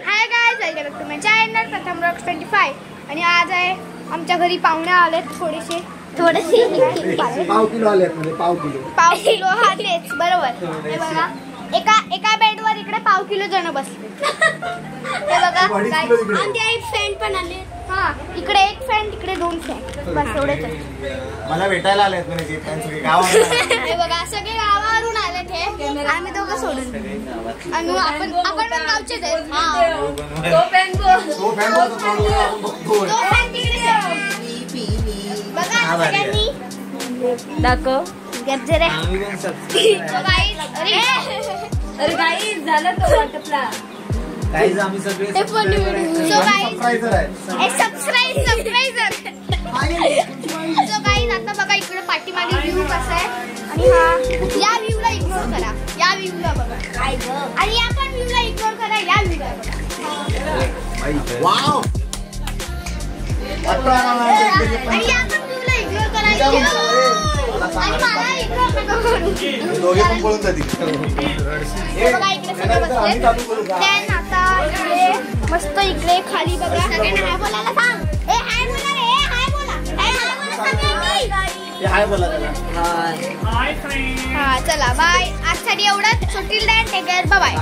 High guys, welcome back to my channel Pratham rocks 25. आणि आज आहे आमच्या घरी पाहुणे आलेत थोडेसे पाव किलो आलेत म्हणजे पाव किलो हा तेच बरोबर. हे बघा एका बेडवर इकडे पाव किलो जण बसले. हे बघा आमची एक फ्रेंड पण आले. हा इकडे एक फ्रेंड तिकडे दोन फ्रेंड बस एवढेच. मला भेटायला आलेत म्हणजे सगळे गावाला. हे बघा सगळे गावावरून आलेत हे. आम्ही दोघं सोडून आणि आपण पण गावचेच आहेत. तो फॅन बघा सगळ्यांनी दाखव गरजे रे. अरे गाईस झालं तो वाटपला. गाईस आम्ही सगळे सबस्क्राइबर सो गाईस आता बघा इकडे पाठीमागे व्ह्यू कसा आहे आणि हा या व्ह्यूला इग्नोर करा. या व्ह्यूला बघा काय ग. आणि या पण व्ह्यूला इग्नोर करा. या व्ह्यूला बघा. वाव. आणि या पण व्ह्यूला इग्नोर करा. आणि मला इग्नोर नका करू. दोघे पण पळून जातील. बघा इकडे सगळे बसले. देन आता इकडे मस्त इकडे खाली बघा सगळ्यांना हाय बोलायला सांग. ए हाय बोला रे. हाय बोला. हाय बोला सगळ्यांनी. हाय बोला त्याला. Hi friend. हा चला बाय. आजसाठी एवढंच. सुटील डॅन टेक केअर. बाय.